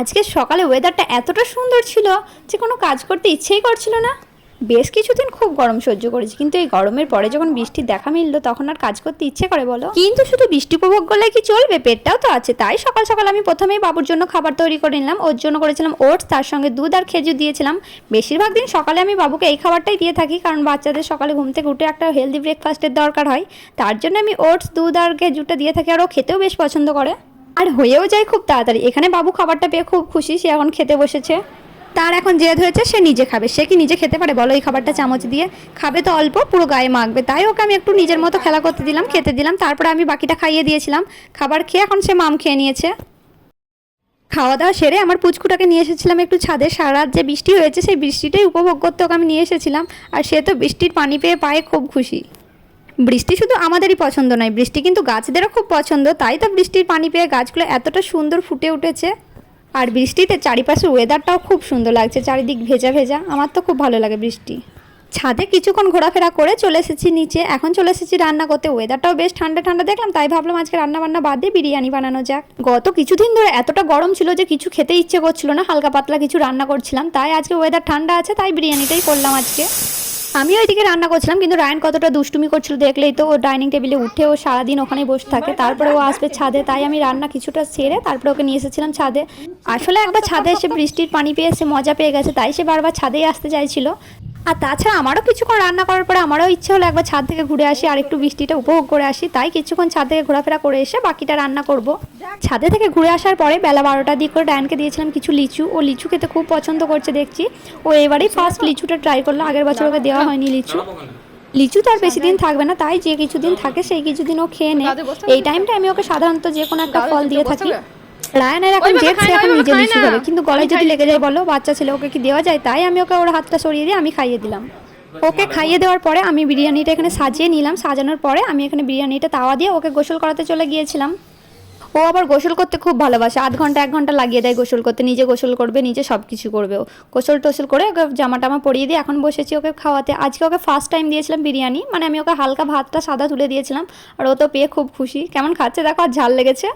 আজকে সকালে ওয়েদারটা এতটা সুন্দর ছিল যে কোনো কাজ করতে ইচ্ছেই করছিল না। বেশ কিছুদিন খুব গরম সহ্য করেছি, কিন্তু এই গরমের পরে যখন বৃষ্টির দেখা মিললো তখন আর কাজ করতে ইচ্ছে করে বলো? কিন্তু শুধু বৃষ্টি উপভোগ করলে কি চলবে, পেটটাও তো আছে। তাই সকাল সকাল আমি প্রথমেই বাবুর জন্য খাবার তৈরি করে নিলাম। ওর জন্য করেছিলাম ওটস, তার সঙ্গে দুধ আর খেজুর দিয়েছিলাম। বেশিরভাগ দিন সকালে আমি বাবুকে এই খাবারটাই দিয়ে থাকি, কারণ বাচ্চাদের সকালে ঘুম থেকে উঠে একটা হেলদি ব্রেকফাস্টের দরকার হয়। তার জন্য আমি ওটস, দুধ আর খেজুরটা দিয়ে থাকি, আর ও খেতেও বেশ পছন্দ করে আর হয়েও যায় খুব তাড়াতাড়ি। এখানে বাবু খাবারটা পেয়ে খুব খুশি, সে এখন খেতে বসেছে। তার এখন জেদ হয়েছে সে নিজে খাবে। সে কি নিজে খেতে পারে বলো? এই খাবারটা চামচ দিয়ে খাবে তো অল্প, পুরো গায়ে মাখবে। তাই ওকে আমি একটু নিজের মতো খেলা করতে দিলাম, খেতে দিলাম। তারপরে আমি বাকিটা খাইয়ে দিয়েছিলাম। খাবার খেয়ে এখন সে মাম খেয়ে নিয়েছে। খাওয়া দাওয়া সেরে আমার পুচকুটাকে নিয়ে এসেছিলাম একটু ছাদে। সারা রাত যে বৃষ্টি হয়েছে সেই বৃষ্টিটাই উপভোগ করতে ওকে আমি নিয়ে এসেছিলাম। আর সে তো বৃষ্টির পানি পেয়ে পায়ে খুব খুশি। বৃষ্টি শুধু আমাদেরই পছন্দ নয়, বৃষ্টি কিন্তু গাছদেরও খুব পছন্দ। তাই তো বৃষ্টির পানি পেয়ে গাছগুলো এতটা সুন্দর ফুটে উঠেছে। আর বৃষ্টিতে চারিপাশের ওয়েদারটাও খুব সুন্দর লাগছে, চারিদিক ভেজা ভেজা। আমার তো খুব ভালো লাগে বৃষ্টি। ছাদে কিছুক্ষণ ঘোরাফেরা করে চলে এসেছি নিচে। এখন চলে এসেছি রান্না করতে। ওয়েদারটাও বেশ ঠান্ডা ঠান্ডা দেখলাম, তাই ভাবলাম আজকে রান্না বান্না বাদ দিয়ে বিরিয়ানি বানানো যাক। গত কিছুদিন ধরে এতটা গরম ছিল যে কিছু খেতে ইচ্ছে করছিল না, হালকা পাতলা কিছু রান্না করছিলাম। তাই আজকে ওয়েদার ঠান্ডা আছে, তাই বিরিয়ানিটাই করলাম আজকে। আমি ওইদিকে রান্না করছিলাম, কিন্তু রায়ন কতটা দুষ্টুমি করছিল দেখলেই তো। ও ডাইনিং টেবিলে উঠে ও সারাদিন ওখানেই বসে থাকে, তারপরে ও আসবে ছাদে। তাই আমি রান্না কিছুটা সেরে তারপরে ওকে নিয়ে এসেছিলাম ছাদে। আসলে একবার ছাদে এসে বৃষ্টির পানি পেয়ে সে মজা পেয়ে গেছে, তাই সে বারবার ছাদেই আসতে চাইছিল। আর তাছাড়া আমারও কিছুক্ষণ রান্না করার পরে আমারও ইচ্ছে হলো একবার ছাদ থেকে ঘুরে আসি আর একটু বৃষ্টিটা উপভোগ করে আসি। তাই কিছুক্ষণ ছাদ থেকে ঘোরাফেরা করে এসে বাকিটা রান্না করব। ছাদে থেকে ঘুরে আসার পরে বেলা 12টার দিক করে ডায়নকে দিয়েছিলাম কিছু লিচু। ও লিচু খেতে খুব পছন্দ করছে দেখছি। ও এবারেই ফার্স্ট লিচুটা ট্রাই করলো, আগের বছর ওকে দেওয়া হয়নি লিচু। লিচু তো আর বেশি দিন থাকবে না, তাই যে কিছুদিন থাকে সেই কিছুদিন ও খেয়ে নেয়। এই টাইমটা আমি ওকে সাধারণত যে কোনো একটা ফল দিয়ে থাকি। রায়ানের এখন জেদ, সে এখন নিজে লিচু খাবে, কিন্তু গলায় যদি লেগে যায় বলো, বাচ্চা ছেলে ওকে কি দেওয়া যায়? তাই আমি ওকে ওর হাতটা সরিয়ে দিয়ে আমি খাইয়ে দিলাম। ওকে খাইয়ে দেওয়ার পরে আমি বিরিয়ানিটা এখানে সাজিয়ে নিলাম। সাজানোর পরে আমি এখানে বিরিয়ানিটা তাওয়া দিয়ে ওকে গোসল করাতে চলে গিয়েছিলাম। ও আবার গোসল করতে খুব ভালোবাসে, আধ ঘন্টা 1 ঘন্টা লাগিয়ে দেয় গোসল করতে। নিজে গোসল করবে, নিজে সব কিছু করবে। ও গোসল টোসল করে ওকে জামা টামা পরিয়ে দিয়ে এখন বসেছি ওকে খাওয়াতে। আজকে ওকে ফার্স্ট টাইম দিয়েছিলাম বিরিয়ানি, মানে আমি ওকে হালকা ভাতটা সাদা তুলে দিয়েছিলাম। আর ও তো পেয়ে খুব খুশি। কেমন খাচ্ছে দেখো, আর ঝাল লেগেছে।